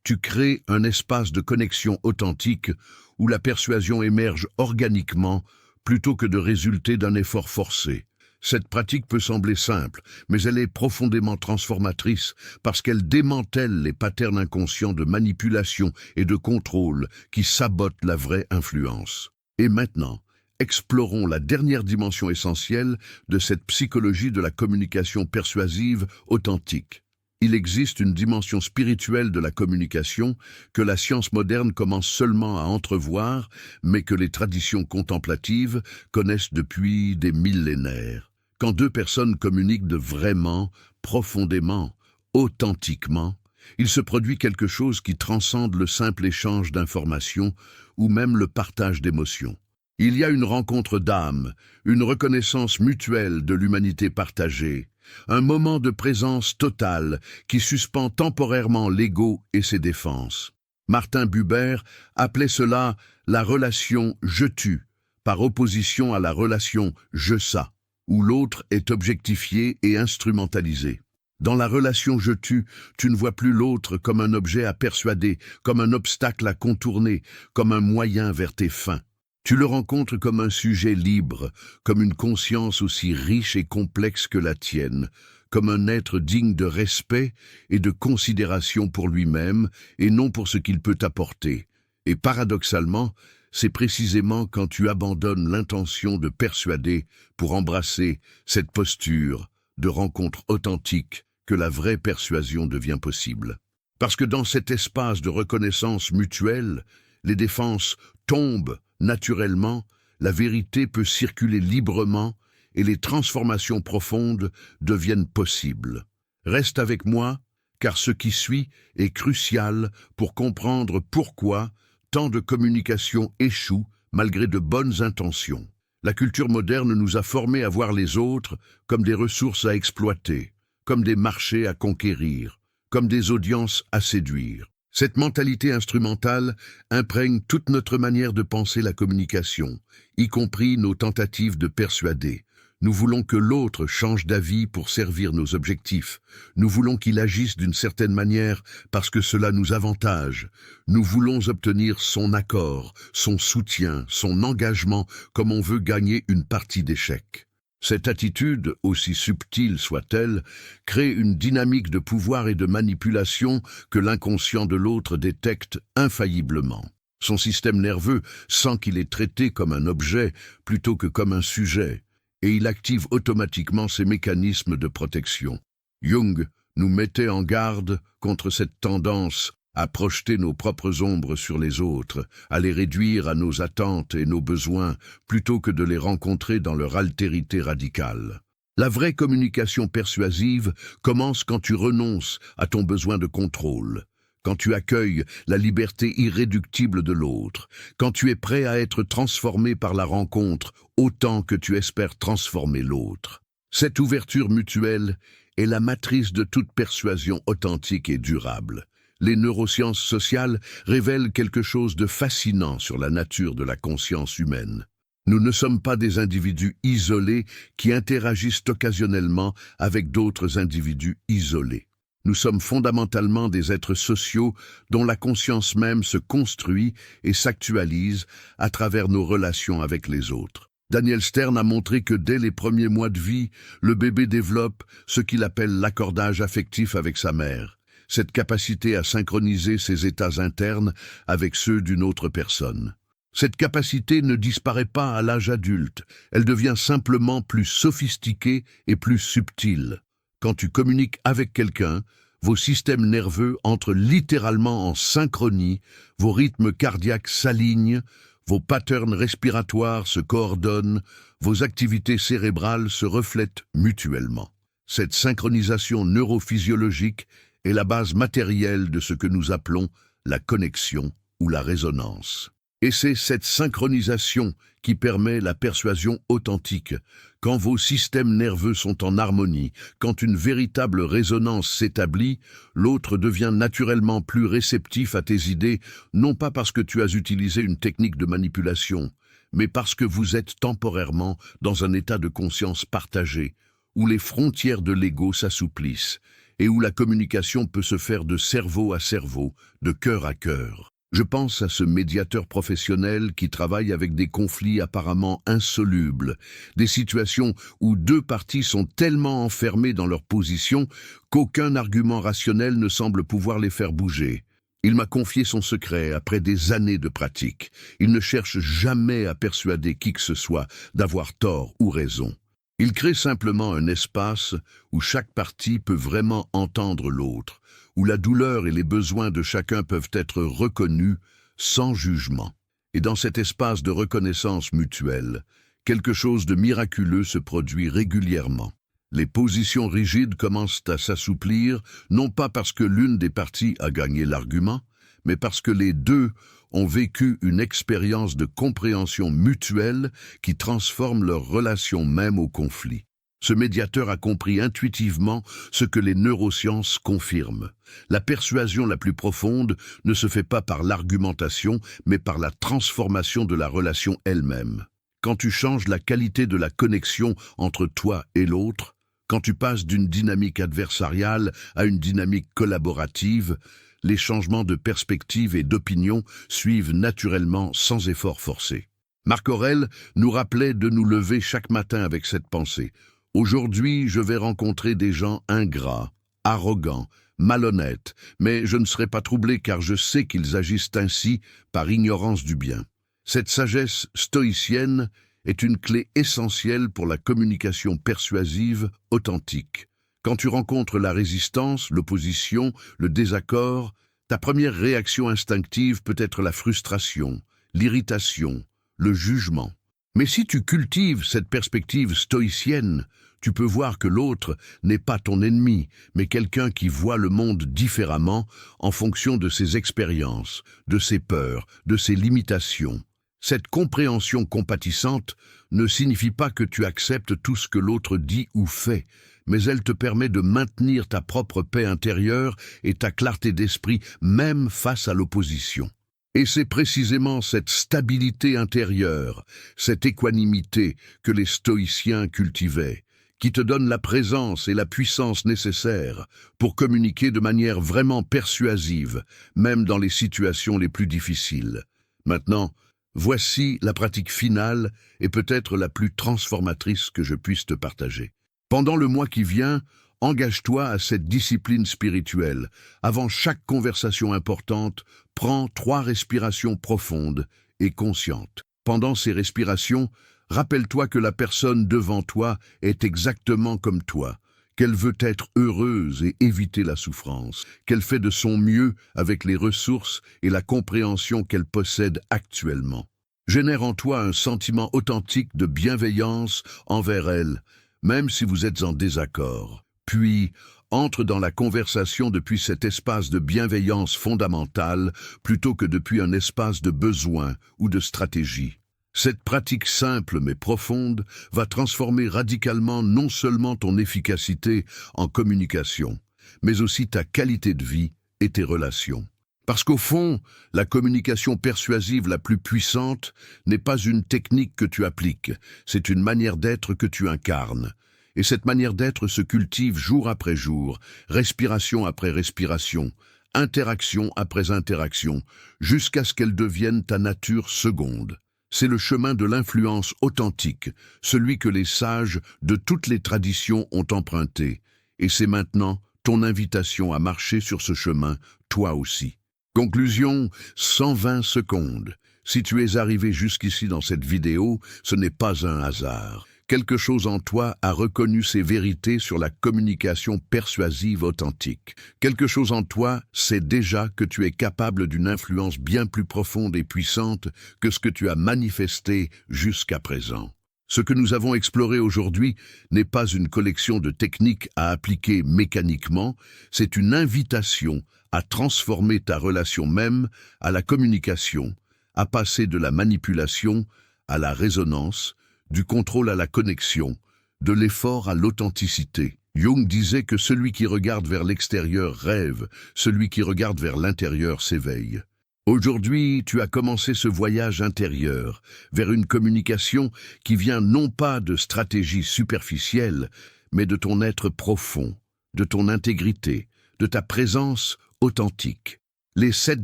tu crées un espace de connexion authentique où la persuasion émerge organiquement plutôt que de résulter d'un effort forcé. Cette pratique peut sembler simple, mais elle est profondément transformatrice parce qu'elle démantèle les patterns inconscients de manipulation et de contrôle qui sabotent la vraie influence. Et maintenant, explorons la dernière dimension essentielle de cette psychologie de la communication persuasive authentique. Il existe une dimension spirituelle de la communication que la science moderne commence seulement à entrevoir, mais que les traditions contemplatives connaissent depuis des millénaires. Quand deux personnes communiquent de vraiment, profondément, authentiquement, il se produit quelque chose qui transcende le simple échange d'informations ou même le partage d'émotions. Il y a une rencontre d'âme, une reconnaissance mutuelle de l'humanité partagée, un moment de présence totale qui suspend temporairement l'ego et ses défenses. Martin Buber appelait cela la relation « je-tu », par opposition à la relation « je-ça », où l'autre est objectifié et instrumentalisé. Dans la relation « je-tu », tu ne vois plus l'autre comme un objet à persuader, comme un obstacle à contourner, comme un moyen vers tes fins. Tu le rencontres comme un sujet libre, comme une conscience aussi riche et complexe que la tienne, comme un être digne de respect et de considération pour lui-même et non pour ce qu'il peut apporter. Et paradoxalement, c'est précisément quand tu abandonnes l'intention de persuader pour embrasser cette posture de rencontre authentique que la vraie persuasion devient possible. Parce que dans cet espace de reconnaissance mutuelle, les défenses tombent naturellement, la vérité peut circuler librement et les transformations profondes deviennent possibles. Reste avec moi, car ce qui suit est crucial pour comprendre pourquoi tant de communications échouent malgré de bonnes intentions. La culture moderne nous a formés à voir les autres comme des ressources à exploiter, comme des marchés à conquérir, comme des audiences à séduire. Cette mentalité instrumentale imprègne toute notre manière de penser la communication, y compris nos tentatives de persuader. Nous voulons que l'autre change d'avis pour servir nos objectifs. Nous voulons qu'il agisse d'une certaine manière parce que cela nous avantage. Nous voulons obtenir son accord, son soutien, son engagement comme on veut gagner une partie d'échecs. Cette attitude, aussi subtile soit-elle, crée une dynamique de pouvoir et de manipulation que l'inconscient de l'autre détecte infailliblement. Son système nerveux sent qu'il est traité comme un objet plutôt que comme un sujet, et il active automatiquement ses mécanismes de protection. Jung nous mettait en garde contre cette tendance à projeter nos propres ombres sur les autres, à les réduire à nos attentes et nos besoins, plutôt que de les rencontrer dans leur altérité radicale. La vraie communication persuasive commence quand tu renonces à ton besoin de contrôle, quand tu accueilles la liberté irréductible de l'autre, quand tu es prêt à être transformé par la rencontre autant que tu espères transformer l'autre. Cette ouverture mutuelle est la matrice de toute persuasion authentique et durable. Les neurosciences sociales révèlent quelque chose de fascinant sur la nature de la conscience humaine. Nous ne sommes pas des individus isolés qui interagissent occasionnellement avec d'autres individus isolés. Nous sommes fondamentalement des êtres sociaux dont la conscience même se construit et s'actualise à travers nos relations avec les autres. Daniel Stern a montré que dès les premiers mois de vie, le bébé développe ce qu'il appelle l'accordage affectif avec sa mère. Cette capacité à synchroniser ses états internes avec ceux d'une autre personne. Cette capacité ne disparaît pas à l'âge adulte, elle devient simplement plus sophistiquée et plus subtile. Quand tu communiques avec quelqu'un, vos systèmes nerveux entrent littéralement en synchronie, vos rythmes cardiaques s'alignent, vos patterns respiratoires se coordonnent, vos activités cérébrales se reflètent mutuellement. Cette synchronisation neurophysiologique est la base matérielle de ce que nous appelons la connexion ou la résonance. Et c'est cette synchronisation qui permet la persuasion authentique. Quand vos systèmes nerveux sont en harmonie, quand une véritable résonance s'établit, l'autre devient naturellement plus réceptif à tes idées, non pas parce que tu as utilisé une technique de manipulation, mais parce que vous êtes temporairement dans un état de conscience partagé, où les frontières de l'ego s'assouplissent, et où la communication peut se faire de cerveau à cerveau, de cœur à cœur. Je pense à ce médiateur professionnel qui travaille avec des conflits apparemment insolubles, des situations où deux parties sont tellement enfermées dans leur position qu'aucun argument rationnel ne semble pouvoir les faire bouger. Il m'a confié son secret après des années de pratique. Il ne cherche jamais à persuader qui que ce soit d'avoir tort ou raison. Il crée simplement un espace où chaque partie peut vraiment entendre l'autre, où la douleur et les besoins de chacun peuvent être reconnus sans jugement. Et dans cet espace de reconnaissance mutuelle, quelque chose de miraculeux se produit régulièrement. Les positions rigides commencent à s'assouplir, non pas parce que l'une des parties a gagné l'argument, mais parce que les deux ont vécu une expérience de compréhension mutuelle qui transforme leur relation même au conflit. Ce médiateur a compris intuitivement ce que les neurosciences confirment. La persuasion la plus profonde ne se fait pas par l'argumentation, mais par la transformation de la relation elle-même. Quand tu changes la qualité de la connexion entre toi et l'autre, quand tu passes d'une dynamique adversariale à une dynamique collaborative, les changements de perspective et d'opinion suivent naturellement sans effort forcé. Marc Aurèle nous rappelait de nous lever chaque matin avec cette pensée. Aujourd'hui, je vais rencontrer des gens ingrats, arrogants, malhonnêtes, mais je ne serai pas troublé car je sais qu'ils agissent ainsi par ignorance du bien. Cette sagesse stoïcienne est une clé essentielle pour la communication persuasive authentique. Quand tu rencontres la résistance, l'opposition, le désaccord, ta première réaction instinctive peut être la frustration, l'irritation, le jugement. Mais si tu cultives cette perspective stoïcienne, Tu peux voir que l'autre n'est pas ton ennemi, mais quelqu'un qui voit le monde différemment en fonction de ses expériences, de ses peurs, de ses limitations. Cette compréhension compatissante ne signifie pas que tu acceptes tout ce que l'autre dit ou fait, mais elle te permet de maintenir ta propre paix intérieure et ta clarté d'esprit même face à l'opposition. Et c'est précisément cette stabilité intérieure, cette équanimité que les stoïciens cultivaient, qui te donne la présence et la puissance nécessaires pour communiquer de manière vraiment persuasive, même dans les situations les plus difficiles. Maintenant, voici la pratique finale et peut-être la plus transformatrice que je puisse te partager. Pendant le mois qui vient, engage-toi à cette discipline spirituelle. Avant chaque conversation importante, prends 3 respirations profondes et conscientes. Pendant ces respirations, rappelle-toi que la personne devant toi est exactement comme toi, qu'elle veut être heureuse et éviter la souffrance, qu'elle fait de son mieux avec les ressources et la compréhension qu'elle possède actuellement. Génère en toi un sentiment authentique de bienveillance envers elle, même si vous êtes en désaccord. Puis, entre dans la conversation depuis cet espace de bienveillance fondamentale plutôt que depuis un espace de besoin ou de stratégie. Cette pratique simple mais profonde va transformer radicalement non seulement ton efficacité en communication, mais aussi ta qualité de vie et tes relations. Parce qu'au fond, la communication persuasive la plus puissante n'est pas une technique que tu appliques, c'est une manière d'être que tu incarnes. Et cette manière d'être se cultive jour après jour, respiration après respiration, interaction après interaction, jusqu'à ce qu'elle devienne ta nature seconde. C'est le chemin de l'influence authentique, celui que les sages de toutes les traditions ont emprunté. Et c'est maintenant ton invitation à marcher sur ce chemin, toi aussi. Conclusion, 120 secondes. Si tu es arrivé jusqu'ici dans cette vidéo, ce n'est pas un hasard. Quelque chose en toi a reconnu ces vérités sur la communication persuasive authentique. Quelque chose en toi sait déjà que tu es capable d'une influence bien plus profonde et puissante que ce que tu as manifesté jusqu'à présent. Ce que nous avons exploré aujourd'hui n'est pas une collection de techniques à appliquer mécaniquement, c'est une invitation à transformer ta relation même à la communication, à passer de la manipulation à la résonance, du contrôle à la connexion, de l'effort à l'authenticité. Jung disait que celui qui regarde vers l'extérieur rêve, celui qui regarde vers l'intérieur s'éveille. Aujourd'hui, tu as commencé ce voyage intérieur vers une communication qui vient non pas de stratégies superficielles, mais de ton être profond, de ton intégrité, de ta présence authentique. Les 7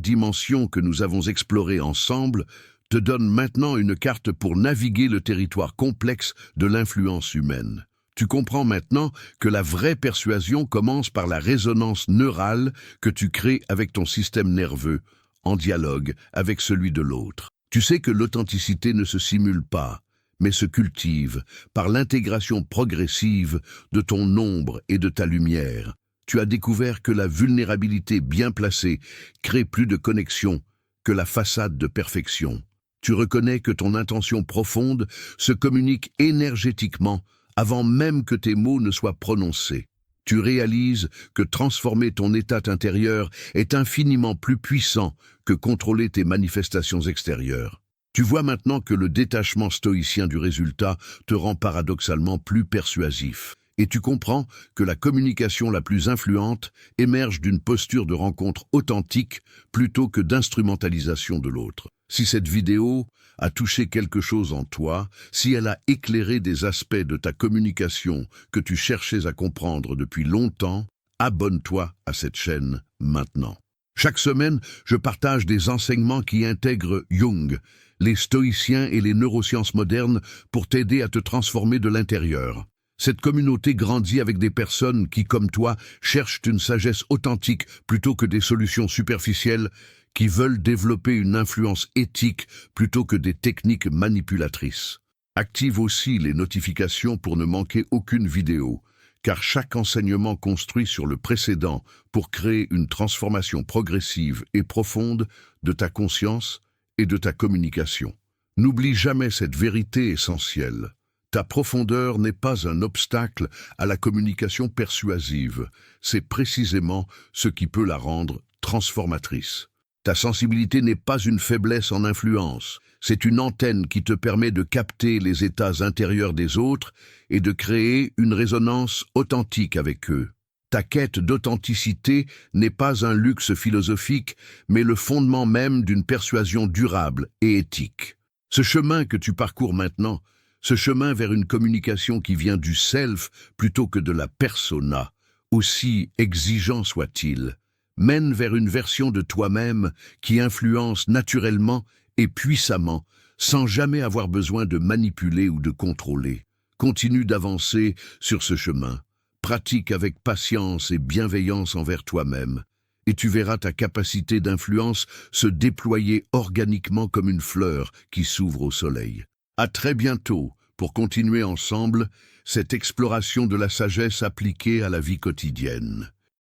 dimensions que nous avons explorées ensemble te donne maintenant une carte pour naviguer le territoire complexe de l'influence humaine. Tu comprends maintenant que la vraie persuasion commence par la résonance neurale que tu crées avec ton système nerveux, en dialogue avec celui de l'autre. Tu sais que l'authenticité ne se simule pas, mais se cultive par l'intégration progressive de ton ombre et de ta lumière. Tu as découvert que la vulnérabilité bien placée crée plus de connexion que la façade de perfection. Tu reconnais que ton intention profonde se communique énergétiquement avant même que tes mots ne soient prononcés. Tu réalises que transformer ton état intérieur est infiniment plus puissant que contrôler tes manifestations extérieures. Tu vois maintenant que le détachement stoïcien du résultat te rend paradoxalement plus persuasif. Et tu comprends que la communication la plus influente émerge d'une posture de rencontre authentique plutôt que d'instrumentalisation de l'autre. Si cette vidéo a touché quelque chose en toi, si elle a éclairé des aspects de ta communication que tu cherchais à comprendre depuis longtemps, abonne-toi à cette chaîne maintenant. Chaque semaine, je partage des enseignements qui intègrent Jung, les stoïciens et les neurosciences modernes pour t'aider à te transformer de l'intérieur. Cette communauté grandit avec des personnes qui, comme toi, cherchent une sagesse authentique plutôt que des solutions superficielles, qui veulent développer une influence éthique plutôt que des techniques manipulatrices. Active aussi les notifications pour ne manquer aucune vidéo, car chaque enseignement construit sur le précédent pour créer une transformation progressive et profonde de ta conscience et de ta communication. N'oublie jamais cette vérité essentielle. Ta profondeur n'est pas un obstacle à la communication persuasive, c'est précisément ce qui peut la rendre transformatrice. Ta sensibilité n'est pas une faiblesse en influence, c'est une antenne qui te permet de capter les états intérieurs des autres et de créer une résonance authentique avec eux. Ta quête d'authenticité n'est pas un luxe philosophique, mais le fondement même d'une persuasion durable et éthique. Ce chemin que tu parcours maintenant, ce chemin vers une communication qui vient du self plutôt que de la persona, aussi exigeant soit-il, mène vers une version de toi-même qui influence naturellement et puissamment, sans jamais avoir besoin de manipuler ou de contrôler. Continue d'avancer sur ce chemin. Pratique avec patience et bienveillance envers toi-même, et tu verras ta capacité d'influence se déployer organiquement comme une fleur qui s'ouvre au soleil. À très bientôt pour continuer ensemble cette exploration de la sagesse appliquée à la vie quotidienne.